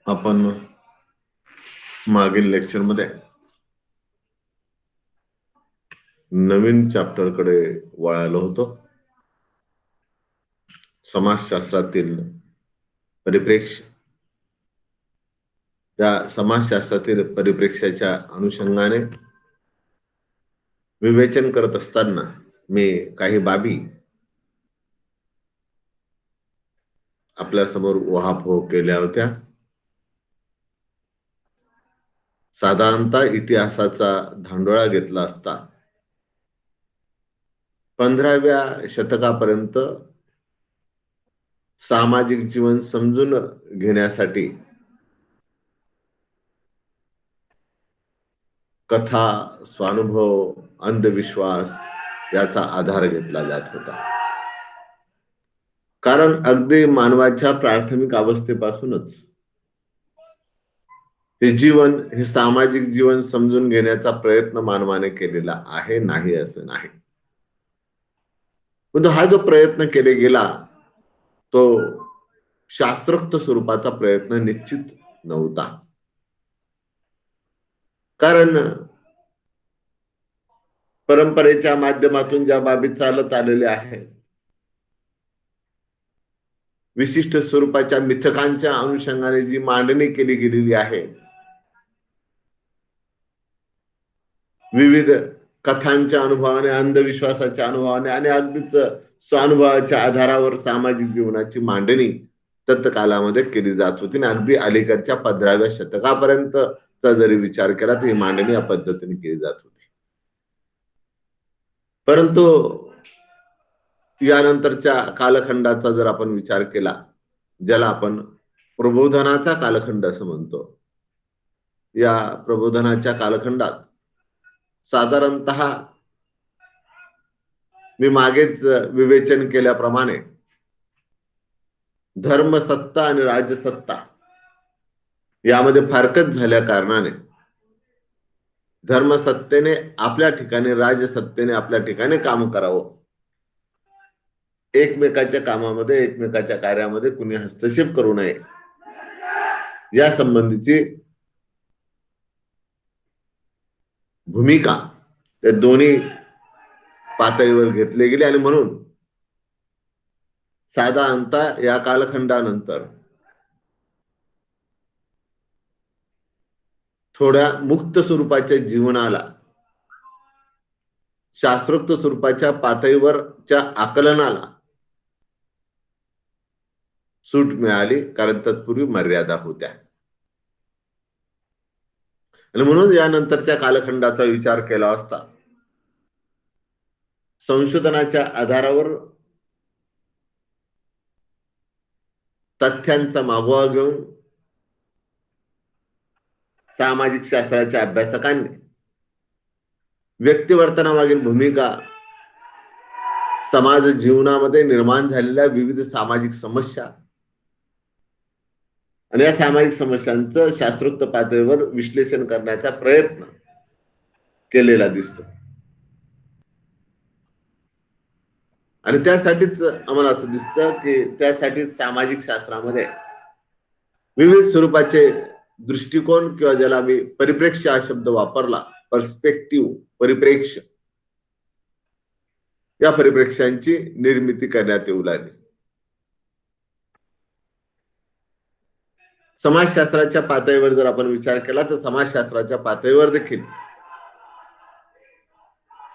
आपण मागील लेक्चरमध्ये नवीन चॅप्टरकडे वळालो होतो. समाजशास्त्रातील परिप्रेक्ष्य. त्या समाजशास्त्रातील परिप्रेक्ष्याच्या अनुषंगाने विवेचन करत असताना मी काही बाबी आपल्या समोर उहापोह केल्या होत्या. साधारणतः इतिहासाचा धांडोळा घेतला असता 15व्या शतकापर्यंत सामाजिक जीवन समजून घेण्यासाठी कथा, स्वानुभव, अंधविश्वास याचा आधार घेतला जात होता. कारण अगदी मानवाच्या प्राथमिक अवस्थेपासूनच हे जीवन, हे सामाजिक जीवन समजून घेण्याचा प्रयत्न मानवाने केलेला आहे, नाही असं नाही. पण हा जो प्रयत्न केले गेला तो शास्त्रोक्त स्वरूपाचा प्रयत्न निश्चित नव्हता. कारण परंपरेच्या माध्यमातून ज्या बाबी चालत आलेल्या आहेत, विशिष्ट स्वरूपाच्या मिथकांच्या अनुषंगाने जी मांडणी केली गेलेली आहे, विविध कथांच्या अनुभवाने, अंधविश्वासाच्या अनुभवाने आणि अगदीच स्वानुभवाच्या आधारावर सामाजिक जीवनाची मांडणी तत्कालामध्ये केली जात होती. आणि अगदी अलीकडच्या 15व्या शतकापर्यंतचा जरी विचार केला तर ही मांडणी या पद्धतीने केली जात होती. परंतु यानंतरच्या कालखंडाचा जर आपण विचार केला, ज्याला आपण प्रबोधनाचा कालखंड असं म्हणतो, या प्रबोधनाच्या कालखंडात साधारणतः मी मागेच विवेचन केल्याप्रमाणे धर्मसत्ता आणि राजसत्ता यामध्ये फारकत झाल्या कारणाने धर्मसत्तेने आपल्या ठिकाणी, राजसत्तेने आपल्या ठिकाणी काम करावं. एकमेकाच्या कामामध्ये, एकमेकाच्या कार्यामध्ये कुणी हस्तक्षेप करू नये या संबंधीची भूमिका त्या दोन्ही पातळीवर घेतली गेली. आणि म्हणून साधारणतः या कालखंडानंतर थोड्या मुक्त स्वरूपाच्या जीवनाला शास्त्रोक्त स्वरूपाच्या पातळीवरच्या आकलनाला सूट मिळाली, कारण तत्पूर्वी मर्यादा होत्या. आणि म्हणून यानंतरच्या कालखंडाचा विचार केला असता संशोधनाच्या आधारावर तथ्यांचा मागोवा घेऊन सामाजिक शास्त्राच्या अभ्यासकांनी व्यक्तिवर्तनामागील भूमिका, समाज जीवनामध्ये निर्माण झालेल्या विविध सामाजिक समस्या आणि या सामाजिक समस्यांचं शास्त्रोक्त पातळीवर विश्लेषण करण्याचा प्रयत्न केलेला दिसतो. आणि त्यासाठीच आम्हाला असं दिसतं की त्यासाठी सामाजिक शास्त्रामध्ये विविध स्वरूपाचे दृष्टिकोन, किंवा ज्याला मी परिप्रेक्ष्य हा शब्द वापरला, पर्स्पेक्टिव्ह, परिप्रेक्ष्य, या परिप्रेक्ष्यांची निर्मिती करण्यात येऊ लागली. समाजशास्त्राच्या पातळीवर जर आपण विचार केला तर समाजशास्त्राच्या पातळीवर देखील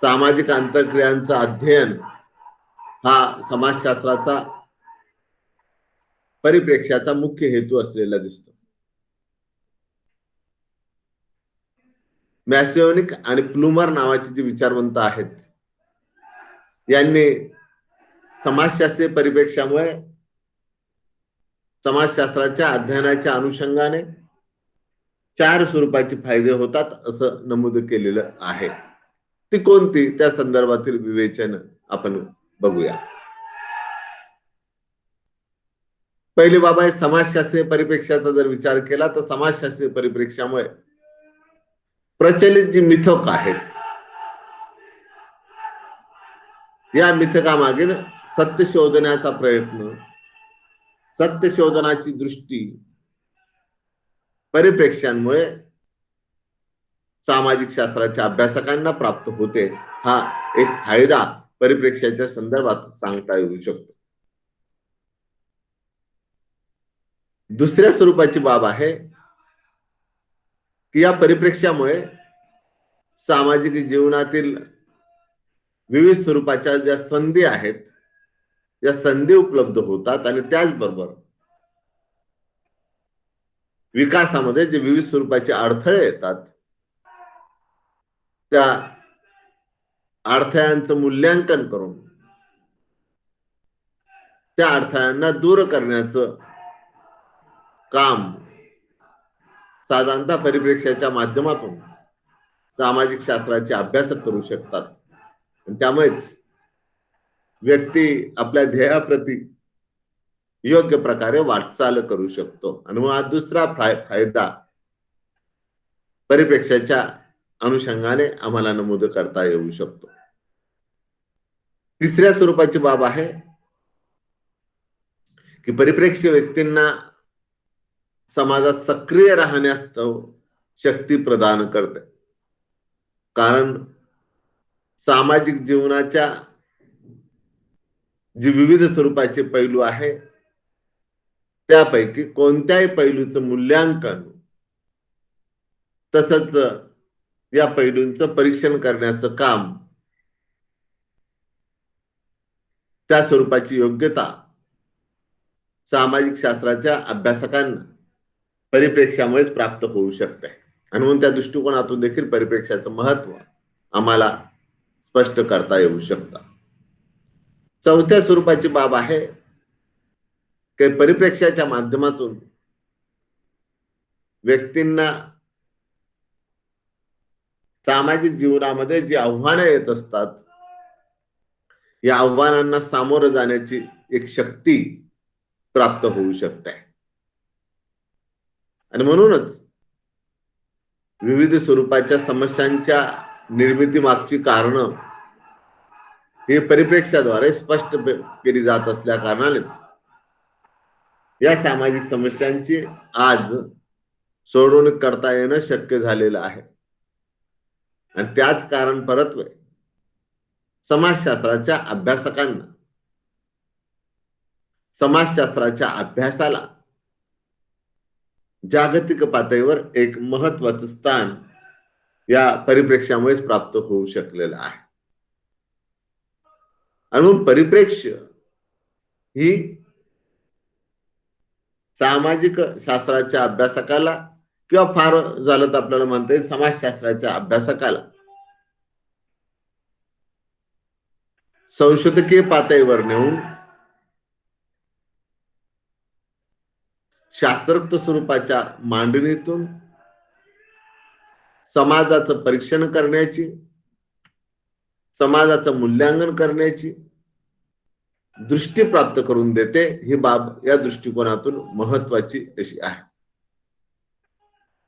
सामाजिक आंतरक्रियांचा अध्ययन हा समाजशास्त्राचा परिप्रेक्ष्याचा मुख्य हेतू असलेला दिसतो. मॅसिओनिक आणि प्लुमर नावाचे जे विचारवंत आहेत, यांनी समाजशास्त्रीय परिप्रेक्ष्यामुळे समाजशास्त्राच्या अध्ययनाच्या अनुषंगाने 4 स्वरूपाचे फायदे होतात असं नमूद केलेलं आहे. ती कोणती, त्या संदर्भातील विवेचन आपण बघूया. पहिली बाब आहे समाजशास्त्रीय परिप्रेक्ष्याचा जर विचार केला तर समाजशास्त्रीय परिप्रेक्ष्यामुळे प्रचलित जी मिथक आहेत, या मिथकामागील सत्य शोधण्याचा प्रयत्न, सत्य शोधनाची दृष्टी परिप्रेक्ष्यांमुळे सामाजिक शास्त्राच्या अभ्यासकांना प्राप्त होते, हा एक फायदा परिप्रेक्ष्याच्या संदर्भात सांगता येऊ शकतो. दुसऱ्या स्वरूपाची बाब आहे की या परिप्रेक्ष्यामुळे सामाजिक जीवनातील विविध स्वरूपाच्या ज्या संधी आहेत, या संधी उपलब्ध होतात आणि त्याचबरोबर विकासामध्ये जे विविध स्वरूपाचे अडथळे येतात, त्या अडथळ्यांचं मूल्यांकन करून त्या अडथळ्यांना दूर करण्याचं काम साधारणतः परिप्रेक्ष्याच्या माध्यमातून सामाजिक शास्त्राचे अभ्यासक करू शकतात. त्यामुळेच व्यक्ती आपल्या ध्येयाप्रती योग्य प्रकारे वाटचाल करू शकतो. आणि मग हा दुसरा फायदा परिप्रेक्ष्याच्या अनुषंगाने आम्हाला नमूद करता येऊ शकतो. तिसऱ्या स्वरूपाची बाब आहे की परिप्रेक्ष्य व्यक्तींना समाजात सक्रिय राहण्यास शक्ती प्रदान करते. कारण सामाजिक जीवनाच्या जे विविध स्वरूपाचे पैलू आहे, त्यापैकी कोणत्याही पैलूचं मूल्यांकन तसंच या पैलूंचं परीक्षण करण्याचं काम, त्या स्वरूपाची योग्यता सामाजिक शास्त्राच्या अभ्यासकांना परिप्रेक्ष्यामुळेच प्राप्त होऊ शकते. आणि म्हणून त्या दृष्टिकोनातून देखील परिप्रेक्ष्याचं महत्व आम्हाला स्पष्ट करता येऊ शकतं. चौथ्या स्वरूपाची बाब आहे की परिप्रेक्ष्याच्या माध्यमातून व्यक्तींना सामाजिक जीवनामध्ये जी आव्हानं येत असतात, या आव्हानांना सामोरं जाण्याची एक शक्ती प्राप्त होऊ शकते. आणि म्हणूनच विविध स्वरूपाच्या समस्यांच्या निर्मिती मागची कारणं हे परिप्रेक्ष्याद्वारे स्पष्ट केली जात असल्या कारणानेच या सामाजिक समस्यांची आज सोडवणूक करता येणं शक्य झालेलं आहे. आणि त्याच कारण परत्वे समाजशास्त्राच्या अभ्यासकांना समाजशास्त्राच्या अभ्यासाला जागतिक पातळीवर एक महत्वाचं स्थान या परिप्रेक्ष्यामुळेच प्राप्त होऊ शकलेलं आहे. आणि म्हणून परिप्रेक्ष्य ही सामाजिक शास्त्राच्या अभ्यासकाला किंवा फार झालं तर आपल्याला म्हणता येईल समाजशास्त्राच्या अभ्यासकाला संशोधकीय पातळीवर नेऊन शास्त्रोक्त स्वरूपाच्या मांडणीतून समाजाचं परीक्षण करण्याची, समाजाचं मूल्यांकन करण्याची दृष्टी प्राप्त करून देते. ही बाब या दृष्टिकोनातून महत्वाची अशी आहे.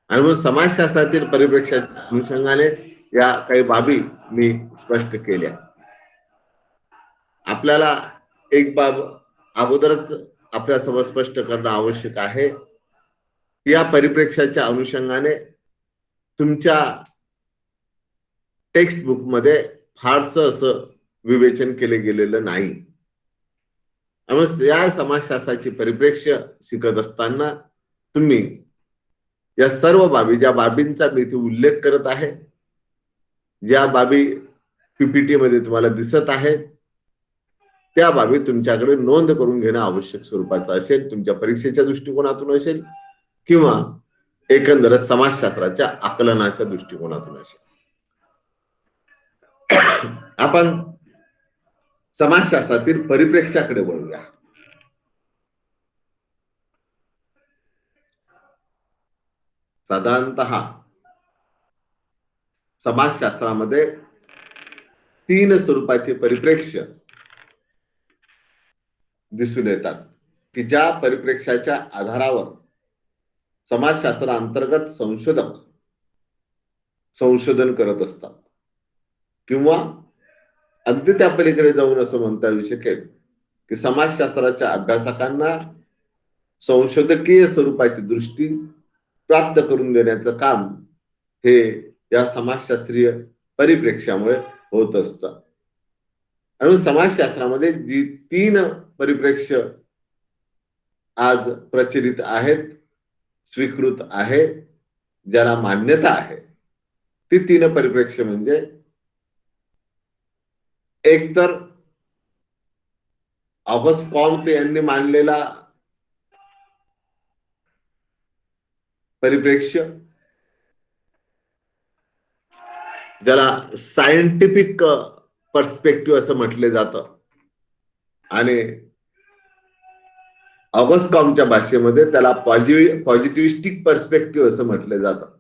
आणि म्हणून समाजशास्त्रातील परिप्रेक्ष्याच्या अनुषंगाने या काही बाबी मी स्पष्ट केल्या. आपल्याला एक बाब अगोदरच आपल्यासमोर स्पष्ट करणं आवश्यक आहे की या परिप्रेक्ष्याच्या अनुषंगाने तुमच्या टेक्स्ट बुक मध्ये फारसं असं विवेचन केले गेलेलं नाही. या समाजशास्त्राची परिप्रेक्ष्य शिकत असताना तुम्ही या सर्व बाबी, ज्या बाबींचा मी इथे उल्लेख करत आहे, ज्या बाबी पीपीटी मध्ये तुम्हाला दिसत आहेत, त्या बाबी तुमच्याकडे नोंद करून घेणं आवश्यक स्वरूपाचं असेल. तुमच्या परीक्षेच्या दृष्टिकोनातून असेल किंवा एकंदरच समाजशास्त्राच्या आकलनाच्या दृष्टिकोनातून असेल. आपण समाजशास्त्रातील परिप्रेक्ष्याकडे वळूया. साधारणतः समाजशास्त्रामध्ये 3 स्वरूपाचे परिप्रेक्ष्य दिसून येतात की ज्या परिप्रेक्ष्याच्या आधारावर समाजशास्त्रा अंतर्गत संशोधक संशोधन करत असतात, किंवा अगदी त्या पलीकडे जाऊन असं म्हणता येऊ शकेल की समाजशास्त्राच्या अभ्यासकांना संशोधकीय स्वरूपाची दृष्टी प्राप्त करून देण्याचं काम हे या समाजशास्त्रीय परिप्रेक्ष्यामुळे होत असतं. आणि समाजशास्त्रामध्ये जी 3 परिप्रेक्ष्य आज प्रचलित आहेत, स्वीकृत आहे, ज्याला मान्यता आहे, ती 3 परिप्रेक्ष्य म्हणजे एक तर ऑगस्ट कॉम्ट यांनी मांडलेला परिप्रेक्ष्य, ज्याला सायंटिफिक पर्स्पेक्टिव्ह असं म्हटले जातं, आणि ऑगस्ट कॉमच्या भाषेमध्ये त्याला पॉझिटिव्हिस्टिक पर्स्पेक्टिव्ह असं म्हटलं जातं.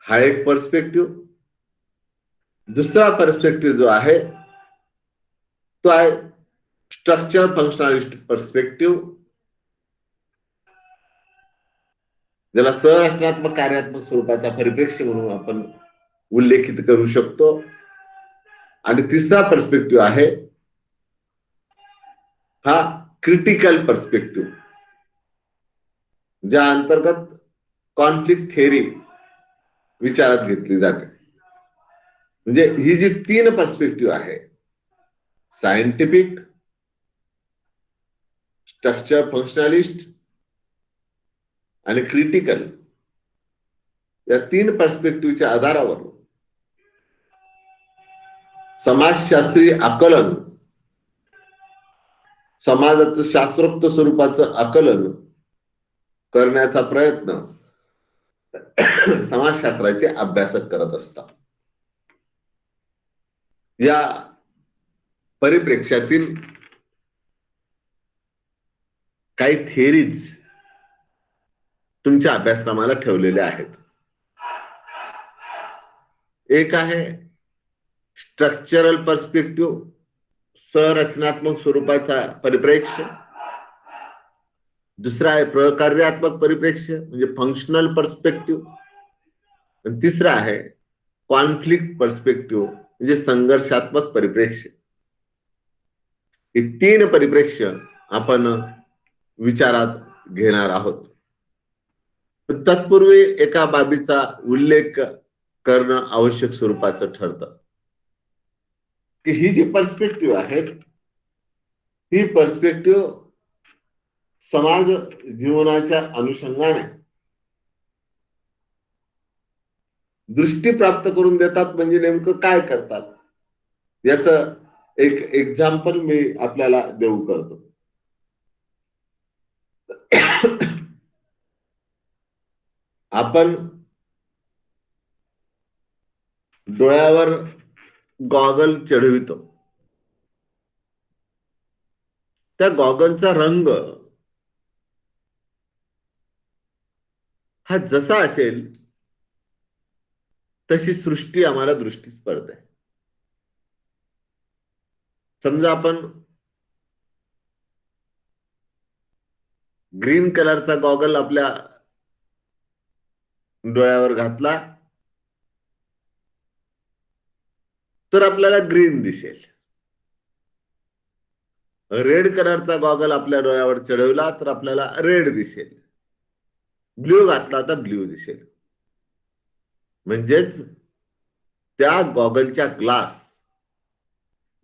हा एक पर्स्पेक्टिव्ह. दुसरा पर्स्पेक्टिव्ह जो आहे तो आहे स्ट्रक्चर फंक्शनलिस्ट पर्स्पेक्टिव्ह, ज्याला संरचनात्मक कार्यात्मक स्वरूपाचा परिप्रेक्ष्य म्हणून आपण उल्लेखित करू शकतो. आणि तिसरा पर्स्पेक्टिव्ह आहे हा क्रिटिकल पर्स्पेक्टिव्ह, ज्या अंतर्गत कॉन्फ्लिक्ट थेअरी विचारात घेतली जाते. म्हणजे ही जी 3 पर्स्पेक्टिव्ह आहे, सायंटिफिक, स्ट्रक्चर फंक्शनलिस्ट आणि क्रिटिकल, या 3 पर्स्पेक्टिव्हच्या आधारावर समाजशास्त्रीय आकलन, समाजाचं शास्त्रोक्त स्वरूपाचं आकलन करण्याचा प्रयत्न समाजशास्त्राचे अभ्यासक करत असतात. या परिप्रेक्ष्यातील काही थिअरीज तुमच्या अभ्यासक्रमाला ठेवलेल्या आहेत. एक आहे स्ट्रक्चरल पर्स्पेक्टिव्ह, संरचनात्मक स्वरूपाचा परिप्रेक्ष्य. दुसरा आहे प्रकार्यात्मक परिप्रेक्ष्य म्हणजे फंक्शनल पर्स्पेक्टिव्ह. आणि तिसरा आहे कॉन्फ्लिक्ट पर्स्पेक्टिव्ह म्हणजे संघर्षात्मक परिप्रेक्ष्य. हे 3 परिप्रेक्ष्य आपण विचारात घेणार आहोत. तत्पूर्वी एका बाबीचा उल्लेख करणं आवश्यक स्वरूपाचं ठरतं की ही जी पर्स्पेक्टिव्ह आहेत, ही पर्स्पेक्टिव्ह समाज जीवनाच्या अनुषंगाने दृष्टी प्राप्त करून देतात. म्हणजे नेमकं काय करतात याचं एक एक्झाम्पल मी आपल्याला देऊ करतो. आपण डोळ्यावर गॉगल चढवितो, त्या गॉगलचा रंग हा जसा असेल तशी सृष्टी आम्हाला दृष्टीस पडते. समजा आपण ग्रीन कलरचा गॉगल आपल्या डोळ्यावर घातला तर आपल्याला ग्रीन दिसेल. रेड कलरचा गॉगल आपल्या डोळ्यावर चढवला तर आपल्याला रेड दिसेल. ब्ल्यू घातला तर ब्ल्यू दिसेल. म्हणजेच त्या गॉगलच्या ग्लास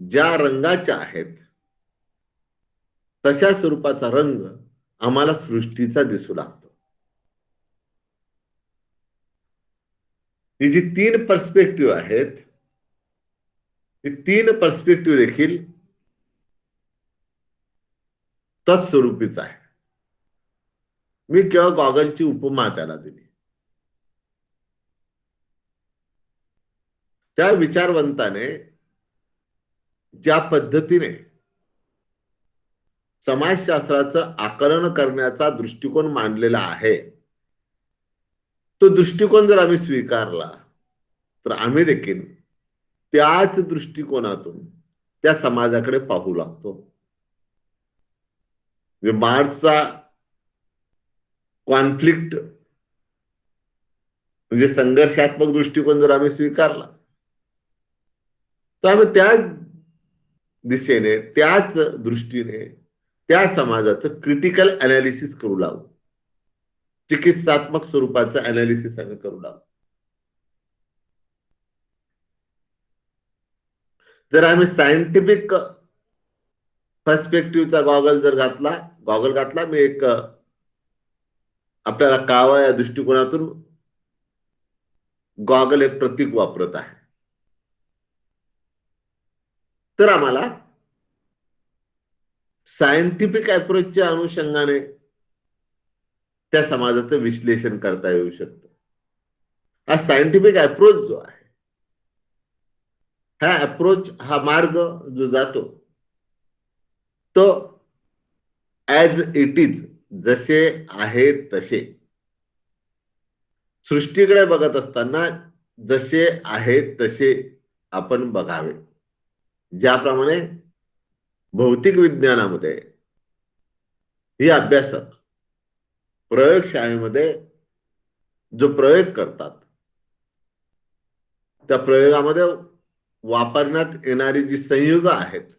ज्या रंगाच्या आहेत तशा स्वरूपाचा रंग आम्हाला सृष्टीचा दिसू लागतो. ही जी 3 पर्स्पेक्टिव्ह आहेत, ही 3 पर्स्पेक्टिव्ह देखील तत्स्वरूपीच आहे. मी केवळ गॉगलची उपमा त्याला दिली. त्या विचारवंताने ज्या पद्धतीने समाजशास्त्राचं आकलन करण्याचा दृष्टिकोन मांडलेला आहे, तो दृष्टिकोन जर आम्ही स्वीकारला तर आम्ही देखील त्याच दृष्टिकोनातून त्या समाजाकडे पाहू लागतो. मार्क्सचा कॉन्फ्लिक्ट म्हणजे संघर्षात्मक दृष्टिकोन जर आम्ही स्वीकारला तर आम्ही त्याच दिशेने, त्याच दृष्टीने त्या समाजाचं क्रिटिकल अनालिसिस करू लागू. चिकित्सात्मक स्वरूपाचं अनालिसिस आम्ही करू लागलो. जर आम्ही सायंटिफिक पर्स्पेक्टिव्हचा गॉगल घातला, मी एक आपल्याला कावळा या दृष्टिकोनातून गॉगल एक प्रतीक वापरत आहे, तर आम्हाला सायंटिफिक अप्रोचच्या अनुषंगाने त्या समाजाचं विश्लेषण करता येऊ शकतं. हा सायंटिफिक अप्रोच जो आहे, हा अप्रोच, हा मार्ग जो जातो तो ऍज इट इज, जसे आहे तसे सृष्टीकडे बघत असताना जसे आहे तसे आपण बघावे. ज्याप्रमाणे भौतिक विज्ञानामध्ये ही अभ्यासक प्रयोगशाळेमध्ये जो प्रयोग करतात, त्या प्रयोगामध्ये वापरण्यात येणारी जी संयुग आहेत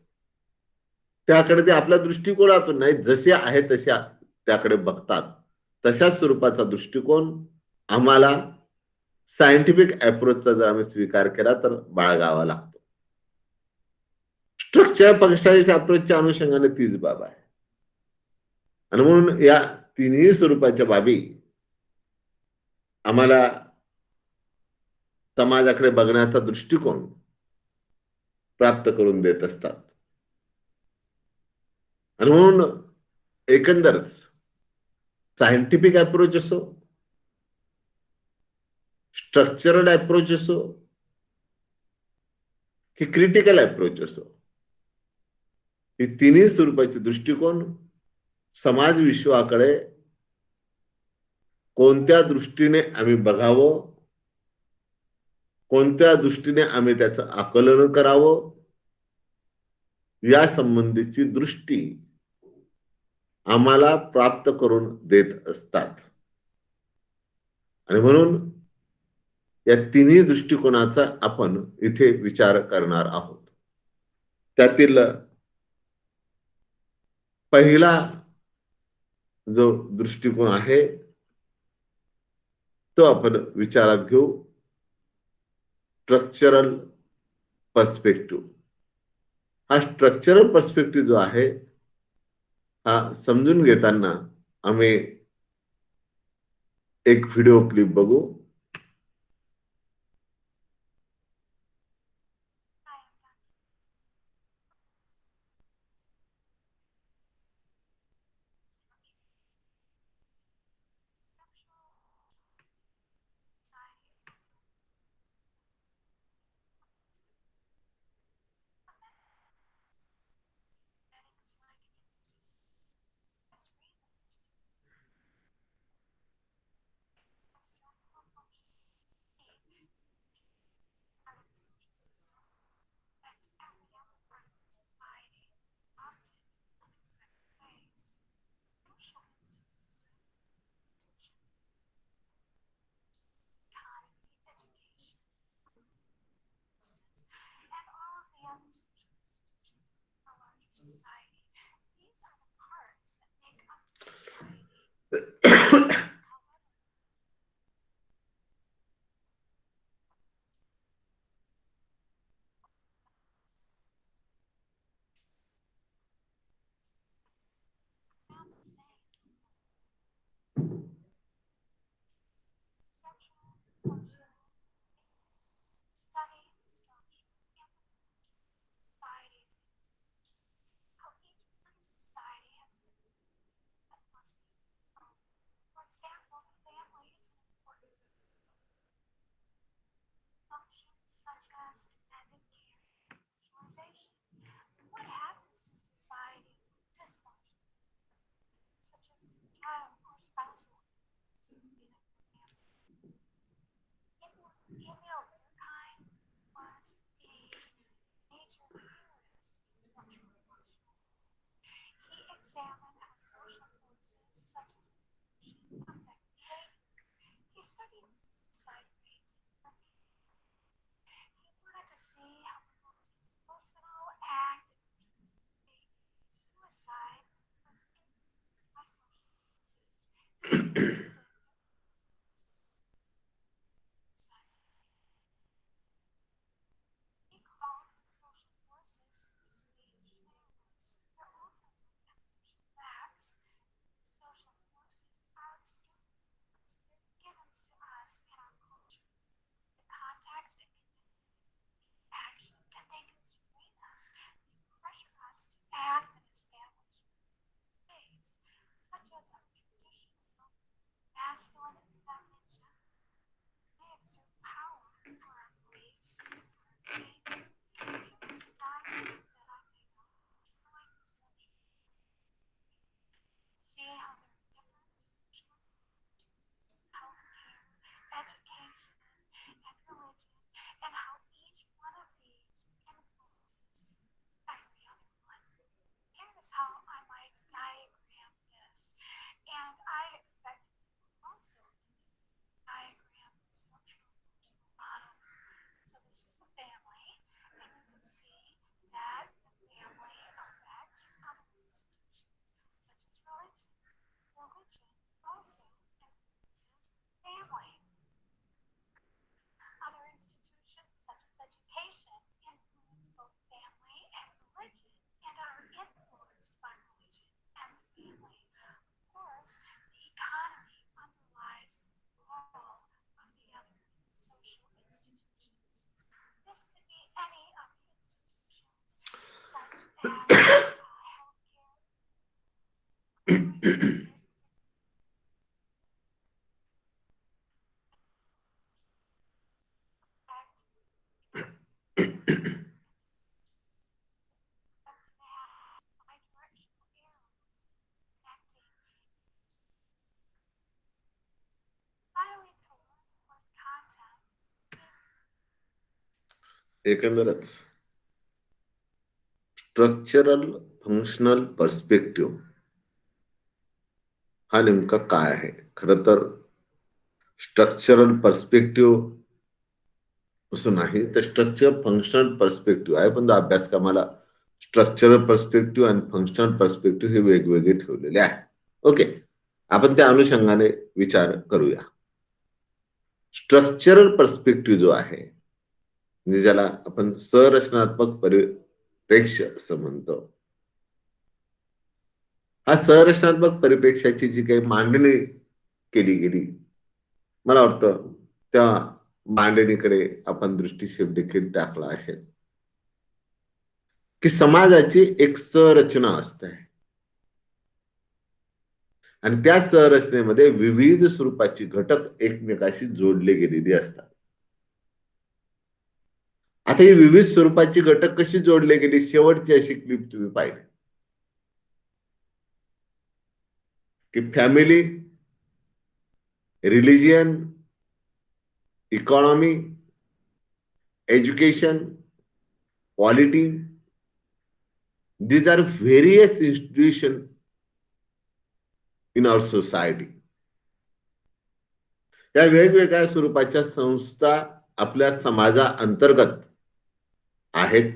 त्याकडे ते आपल्या दृष्टिकोनातून नाही, जसे आहे तसे त्याकडे बघतात. तशाच स्वरूपाचा दृष्टिकोन आम्हाला सायंटिफिक अप्रोचचा जर आम्ही स्वीकार केला तर बाळगावा लागतो. स्ट्रक्चर फंक्शनल अप्रोचच्या अनुषंगाने तीच बाब आहे. आणि म्हणून या तिन्ही स्वरूपाच्या बाबी आम्हाला समाजाकडे बघण्याचा दृष्टिकोन प्राप्त करून देत असतात. आणि म्हणून एकंदरच सायंटिफिक अप्रोच असो, स्ट्रक्चरल अप्रोच असो की क्रिटिकल अप्रोच असो, ही तिन्ही स्वरूपाचे दृष्टिकोन समाज विश्वाकडे कोणत्या दृष्टीने आम्ही बघावं, कोणत्या दृष्टीने आम्ही त्याचं आकलन करावं, या संबंधीची दृष्टी आम्हाला प्राप्त करून देत असतात. आणि म्हणून या तिन्ही दृष्टिकोनाचा आपण इथे विचार करणार आहोत. त्यातील पहिला जो दृष्टिकोन आहे तो आपण विचारात घेऊ, स्ट्रक्चरल पर्स्पेक्टिव्ह. हा स्ट्रक्चरल पर्स्पेक्टिव्ह जो आहे हा समजून घेताना आम्ही एक व्हिडिओ क्लिप बघू. एकंदरच स्ट्रक्चरल फंक्शनल पर्स्पेक्टिव्ह हा नेमका काय आहे? खरं तर स्ट्रक्चरल पर्स्पेक्टिव्ह असं नाही, तर स्ट्रक्चर फंक्शनल पर्स्पेक्टिव्ह आहे. पण अभ्यासक्रमाला स्ट्रक्चरल पर्स्पेक्टिव्ह आणि फंक्शनल पर्स्पेक्टिव्ह हे वेगवेगळे ठेवलेले आहे. ओके, आपण त्या अनुषंगाने विचार करूया. स्ट्रक्चरल पर्स्पेक्टिव्ह जो आहे, म्हणजे ज्याला आपण संरचनात्मक परिप्रेक्ष्य असं म्हणतो, हा संरचनात्मक परिप्रेक्ष्याची जी काही मांडणी केली गेली, मला वाटतं त्या मांडणीकडे आपण दृष्टिक्षेप देखील टाकला असेल, की समाजाची एक संरचना असते आणि त्या संरचनेमध्ये विविध स्वरूपाची घटक एकमेकाशी जोडले गेलेली असतात. आता ही विविध स्वरूपाची घटक कशी जोडले गेली, शेवटची अशी क्लिप तुम्ही पाहिली की family, religion, economy, education, polity, these are various institutions in our society. या वेगवेगळ्या स्वरूपाच्या संस्था आपल्या समाजा अंतर्गत आहेत.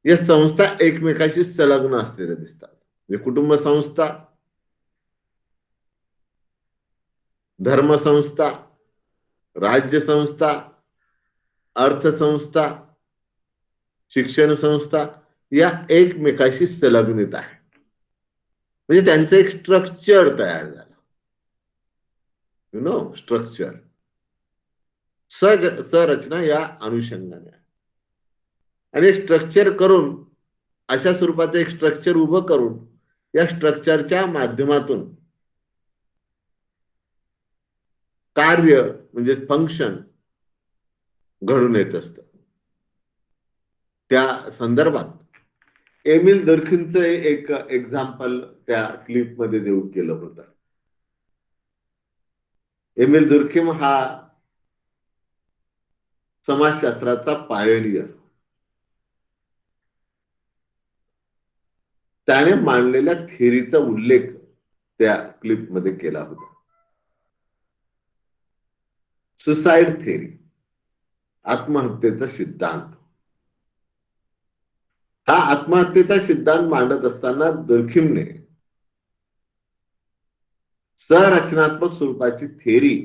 या संस्था एकमेकाशी संलग्न असलेल्या दिसतात. म्हणजे कुटुंब संस्था, धर्म संस्था, राज्य संस्था, अर्थसंस्था, शिक्षण संस्था या एकमेकाशी संलग्नित आहेत. म्हणजे त्यांचं एक स्ट्रक्चर तयार झालं. यु नो, स्ट्रक्चर, संरचना या अनुषंगाने. आणि स्ट्रक्चर करून, अशा स्वरूपाचं एक स्ट्रक्चर उभं करून, या स्ट्रक्चरच्या माध्यमातून कार्य म्हणजे फंक्शन घडून येत असतं. त्या संदर्भात एमिल दुर्खीमचं एक एक्झाम्पल त्या क्लिप मध्ये देऊ केलं होतं. एमिल दुर्खीम हा समाजशास्त्राचा पायोनियर. त्याने मांडलेल्या थेअरीचा उल्लेख त्या क्लिप मध्ये केला होता. सुसाईड थेअरी, आत्महत्येचा सिद्धांत. हा आत्महत्येचा सिद्धांत मांडत असताना दुर्खीमने संरचनात्मक स्वरूपाची थेअरी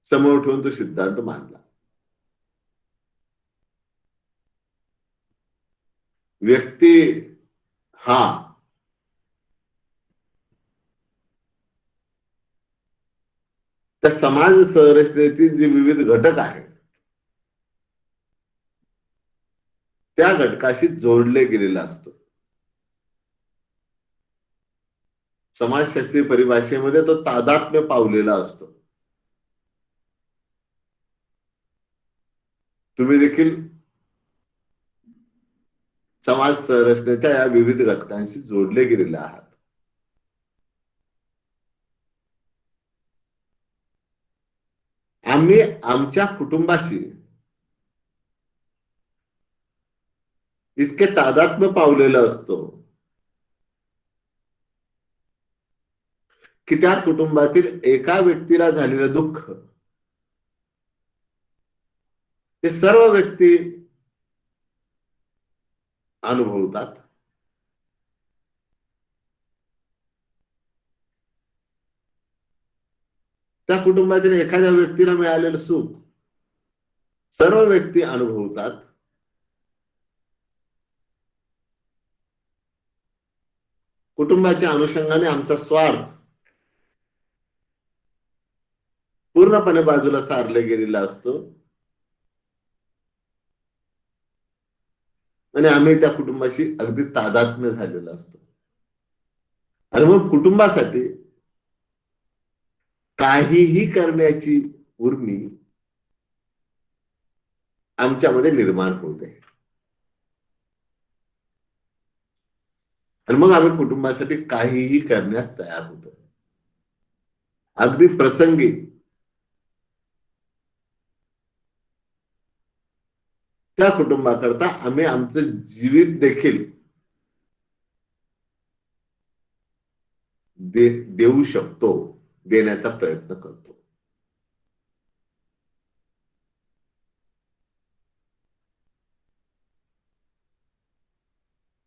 समोर ठेवून तो सिद्धांत मांडला. व्यक्ती हा त्या समाज संरचनेतील जे विविध घटक आहेत त्या घटकाशी जोडले गेलेला असतो. समाजशास्त्रीय परिभाषेमध्ये तो तादात्म्य पावलेला असतो. तुम्ही देखील समाज संरचनेच्या या विविध घटकांशी जोडले गेलेले आहात. आम्ही आमच्या कुटुंबाशी इतके तादात्म्य पावलेलं असतो की त्या कुटुंबातील एका व्यक्तीला झालेलं दुःख हे सर्व व्यक्ती अनुभवतात. त्या कुटुंबातील एखाद्या व्यक्तीला मिळालेलं सुख सर्व व्यक्ती अनुभवतात. कुटुंबाच्या अनुषंगाने आमचा स्वार्थ पूर्णपणे बाजूला सारला गेलेला असतो आणि आम्ही त्या कुटुंबाशी अगदी तादात्म्य झालेला असतो. आणि मग कुटुंबासाठी काहीही करण्याची उर्मी आमच्यामध्ये निर्माण होते. आणि मग आम्ही कुटुंबासाठी काहीही करण्यास तयार होतो. अगदी प्रसंगी त्या कुटुंबाकरता आम्ही आमचं जीवित देखील देऊ शकतो, देण्याचा प्रयत्न करतो.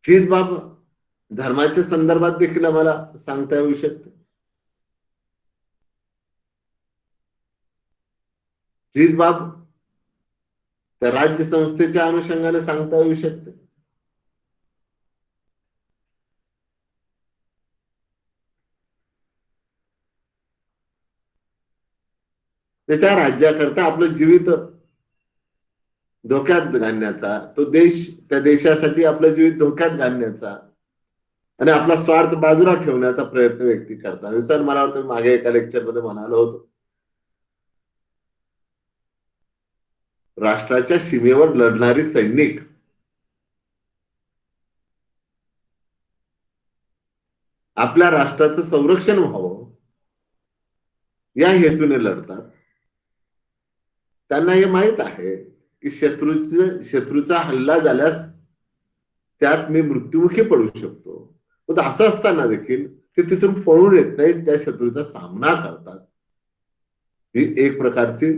हीच बाब धर्माच्या संदर्भात देखील आम्हाला सांगता येऊ शकते. हीच बाब त्या राज्य संस्थेच्या अनुषंगाने सांगता येऊ शकते. त्या राज्याकरता आपलं जीवित धोक्यात घालण्याचा, तो देश, त्या देशासाठी आपलं जीवित धोक्यात घालण्याचा आणि आपला स्वार्थ बाजूला ठेवण्याचा प्रयत्न व्यक्ती करतात. सर, मला वाटतं मागे एका लेक्चरमध्ये म्हणालो होतो, राष्ट्राच्या सीमेवर लढणारी सैनिक आपल्या राष्ट्राचं संरक्षण व्हावं या हेतूने लढतात. त्यांना हे माहित आहे की शत्रूचा हल्ला झाल्यास त्यात मी मृत्युमुखी पडू शकतो. पण असं असताना देखील ते तिथून पळून येत नाहीत, त्या शत्रूचा सामना करतात. ही एक प्रकारची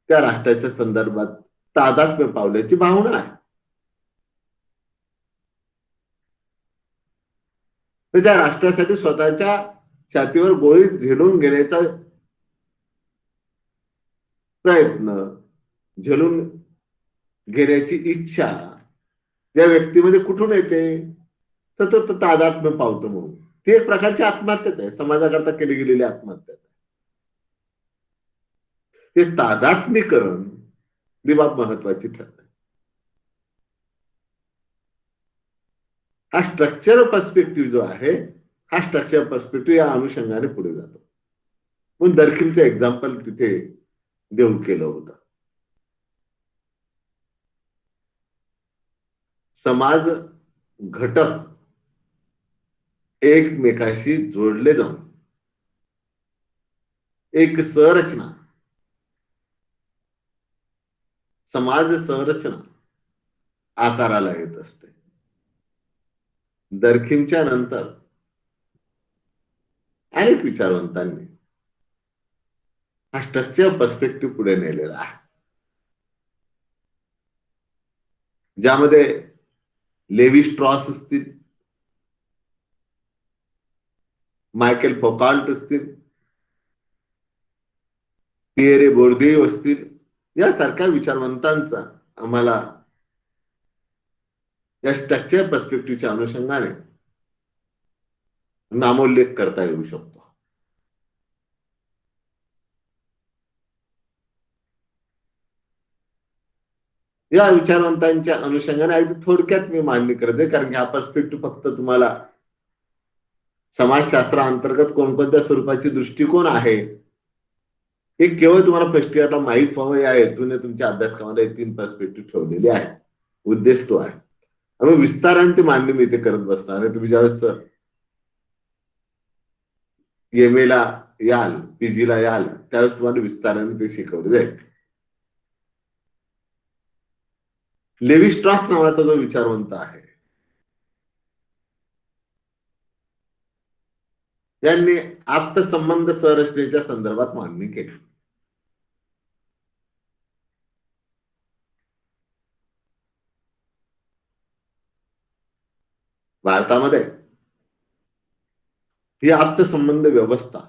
त्या राष्ट्राच्या संदर्भात तादात्म्य पावल्याची भावना आहे. तर त्या राष्ट्रासाठी स्वतःच्या छातीवर गोळी झेलून घेण्याचा प्रयत्न, झेलून घेण्याची इच्छा या व्यक्तीमध्ये कुठून येते? तर तो तादात्म्य पावतो म्हणून. ती एक प्रकारची आत्महत्याच आहे, समाजाकरता केली गेलेली आत्महत्या. ते तादात्म्यकरण ही बाब महत्वाची ठरते. हा स्ट्रक्चरल पर्स्पेक्टिव्ह जो आहे, हा स्ट्रक्चरल पर्स्पेक्टिव्ह या अनुषंगाने पुढे जातो. म्हणून दर्खिमचं एक्झाम्पल तिथे देऊन केलं होतं. समाज घटक एकमेकाशी जोडले जाऊन एक संरचना, समाज संरचना आकाराला येत असते. दर्खिमच्या नंतर अनेक विचारवंतांनी हा स्ट्रक्चर पर्स्पेक्टिव्ह पुढे नेलेला आहे, ज्यामध्ये लेवी स्ट्रॉस असतील, मायकेल फोकाल्ट असतील, पिएरे बोर्दियू असतील, यासारख्या विचारवंतांचा आम्हाला या स्ट्रक्चर पर्स्पेक्टिव्हच्या अनुषंगाने नामोल्लेख करता येऊ शकतो. या विचारवंतांच्या अनुषंगाने अगदी थोडक्यात मी मांडणी करते, कारण की हा पर्स्पेक्टिव्ह फक्त तुम्हाला समाजशास्त्राअंतर्गत कोणकोणत्या स्वरूपाची दृष्टिकोन आहे हे केवळ तुम्हाला फर्स्ट इयरला माहीत व्हावं या हेतूने तुमच्या अभ्यासक्रमाला 3 पर्स्पेक्टिव्ह ठेवलेले आहे. उद्देश तो आहे. आणि विस्ताराने ती मांडणी मी इथे करत बसणार आहे. तुम्ही ज्यावेळेस MA ला याल, PG ला याल, त्यावेळेस तुम्हाला विस्ताराने ते शिकवले जाईल. लेवी स्ट्रॉस नावाचा जो विचारवंत आहे, यांनी आप्तसंबंध संरचनेच्या संदर्भात मांडणी केली. भारतामध्ये ही आप्तसंबंध व्यवस्था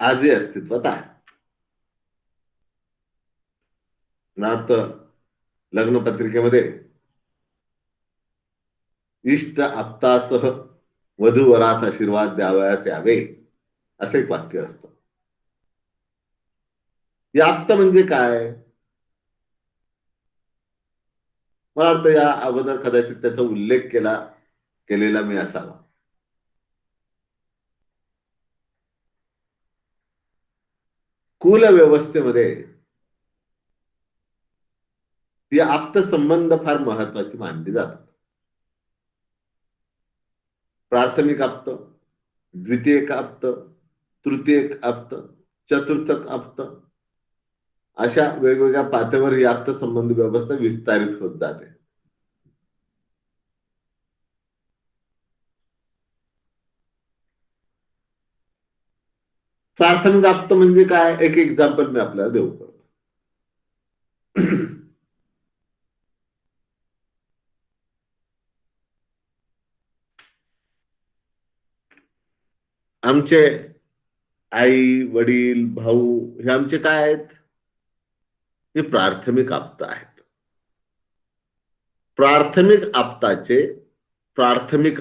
आजही अस्तित्वात आहे. उदाहरणार्थ, लग्नपत्रिकेमध्ये इष्ट आप्तासह वधूवरास आशीर्वाद द्यावयास यावे असं एक वाक्य असतं. या आप्त म्हणजे काय? मला वाटतं या अगोदर कदाचित त्याचा उल्लेख केलेला मी असावा. कुल व्यवस्थेमध्ये ही आप्त संबंध फार महत्वाची मानली जातात. प्राथमिक आप्त, द्वितीयक आप्त, तृतीयक आप्त, चतुर्थक आप्त अशा वेगवेगळ्या पातळीवर ही आप्तसंबंध व्यवस्था विस्तारित होत जाते. प्राथमिक आप्त म्हणजे काय, एक एक्झाम्पल मी आपल्याला देऊ करतो. आमचे आई वडील भाऊ हे आमचे काय आहेत, हे प्राथमिक आप्त आहेत. प्राथमिक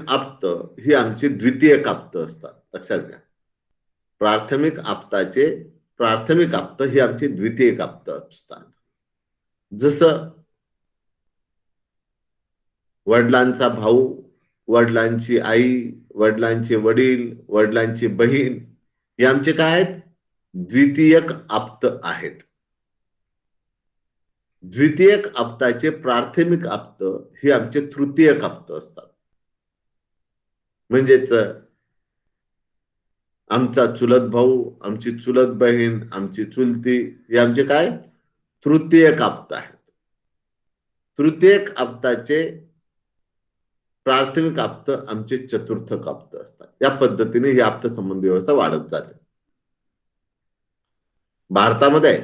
आप्त ही आमची द्वितीयक आप्त असतात, लक्षात घ्या. प्राथमिक आप्त ही आमची द्वितीयक आप्त असतात. जसं वडिलांचा भाऊ, वडिलांची आई, वडिलांचे वडील, वडिलांची बहीण हे आमचे काय आहेत, द्वितीयक आप्त आहेत. द्वितीयक आप्ताचे प्राथमिक आप्त हे आमचे तृतीयक आप्त असतात. म्हणजेच आमचा चुलत भाऊ, आमची चुलत बहीण, आमची चुलती हे आमचे काय, तृतीयक आप्त आहेत. तृतीयक आप्ताचे प्राथमिक आप्त आमचे चतुर्थक आप्त असतात. या पद्धतीने ही आप्त संबंध व्यवस्था वाढत जाते. भारतामध्ये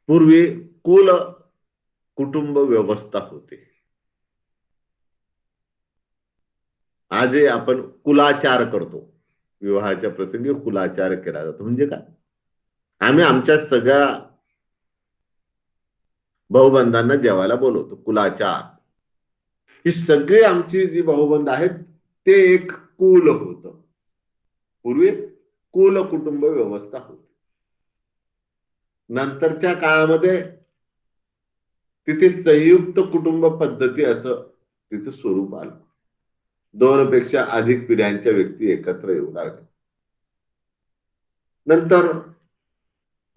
पूर्वी कुल कुटुंब व्यवस्था होती. आजही आपण कुलाचार करतो. विवाहाच्या प्रसंगी कुलाचार केला जातो. म्हणजे काय, आम्ही आमच्या सगळ्या भाऊबंधांना जेवायला बोलवतो, कुलाचार. ही सगळी आमची जी भाऊबंद आहेत ते एक कुल होत. पूर्वी कुल कुटुंब व्यवस्था होती. नंतरच्या काळामध्ये तिथे संयुक्त कुटुंब पद्धती असं तिथे स्वरूप आलं. 2 पेक्षा अधिक पिढ्यांच्या व्यक्ती एकत्र येऊ लागल्या. नंतर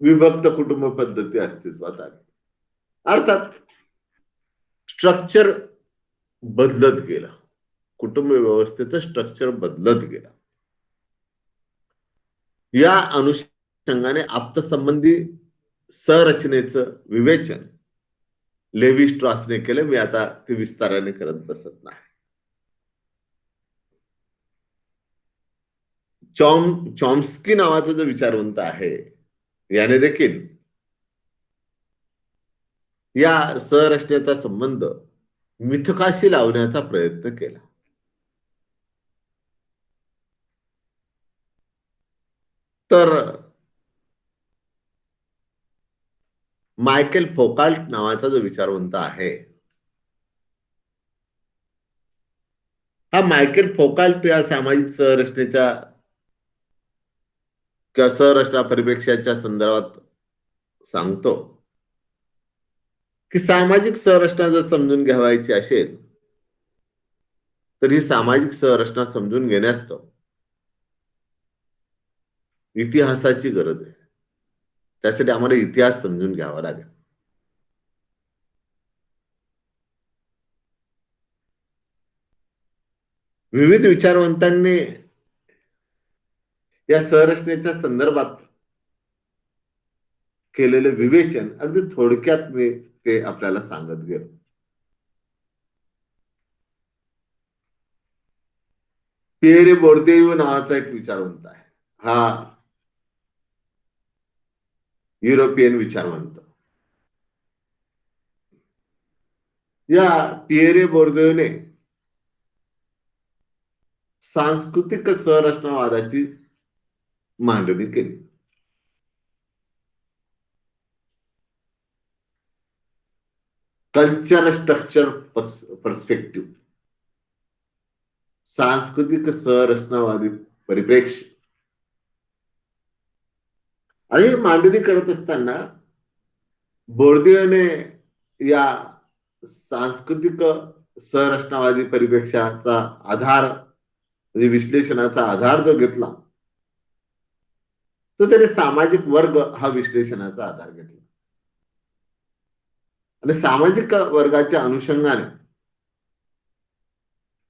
विभक्त कुटुंब पद्धती अस्तित्वात आली. अर्थात स्ट्रक्चर बदलत गेलं, कुटुंब व्यवस्थेचं स्ट्रक्चर बदलत गेलं. या अनुषंगाने आप्तसंबंधी संरचनेचं विवेचन लेवी स्ट्रॉसने केलं. मी आता ते विस्ताराने करत बसत नाही. चॉम्स्की नावाचा जो विचारवंत आहे याने देखील या संरचनेचा संबंध मिथकाशी लावण्याचा प्रयत्न केला. तर मायकेल फोकाल्ट नावाचा जो विचारवंत आहे, हा मायकेल फोकाल्ट या सामाजिक संरचनेच्या किंवा संरचना परिप्रेक्ष्याच्या संदर्भात सांगतो की सामाजिक संरचना जर समजून घ्यावायची असेल तर ही सामाजिक संरचना समजून घेण्यास इतिहासाची गरज आहे. त्यासाठी आम्हाला इतिहास समजून घ्यावा लागेल. विविध विचारवंतांनी या संरचनेच्या संदर्भात केलेले विवेचन अगदी थोडक्यात मी ते आपल्याला सांगत गेलो. पिएरे बोर्देव नावाचा एक विचारवंत आहे. हा युरोपियन विचारवंत. या पिएरे बोर्देवने सांस्कृतिक संरचनावादाची मांडणी केली. कल्चर स्ट्रक्चर पर्स्पेक्टिव्ह, सांस्कृतिक संरचनावादी परिप्रेक्ष्य. आणि मांडणी करत असताना बोर्दियूने या सांस्कृतिक संरचनावादी परिप्रेक्ष्याचा आधार म्हणजे विश्लेषणाचा आधार जो घेतला तो त्याने सामाजिक वर्ग हा विश्लेषणाचा आधार घेतला. आणि सामाजिक वर्गाच्या अनुषंगाने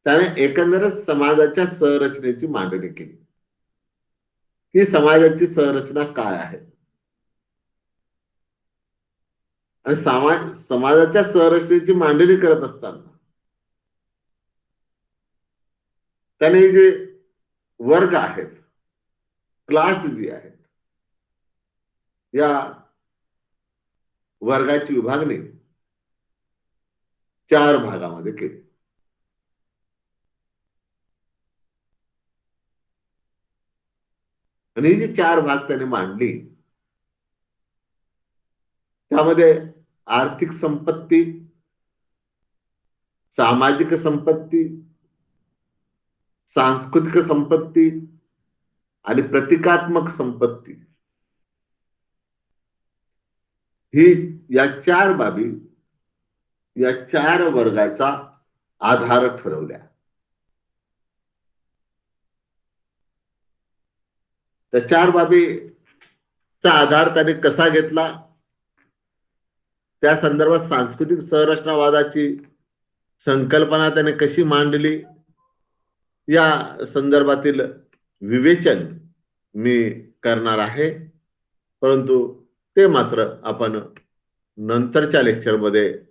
त्याने एकंदरच समाजाच्या संरचनेची मांडणी केली की समाजाची संरचना काय आहे आणि समाजाच्या संरचनेची मांडणी करत असताना त्याने जे वर्ग आहेत, क्लास जी आहेत, या वर्गाची विभागणी 4 भागामध्ये केली. आणि ही जी 4 भाग त्याने मांडली त्यामध्ये आर्थिक संपत्ती, सामाजिक संपत्ती, सांस्कृतिक संपत्ती आणि प्रतिकात्मक संपत्ती ही या 4 बाबी या 4 वर्गाचा आधार ठरवल्या. त्या 4 बाबीचा आधार त्याने कसा घेतला, त्या संदर्भात सांस्कृतिक संरचनावादाची संकल्पना त्याने कशी मांडली, या संदर्भातील विवेचन मी करणार आहे. परंतु ते मात्र आपण नंतरच्या लेक्चरमध्ये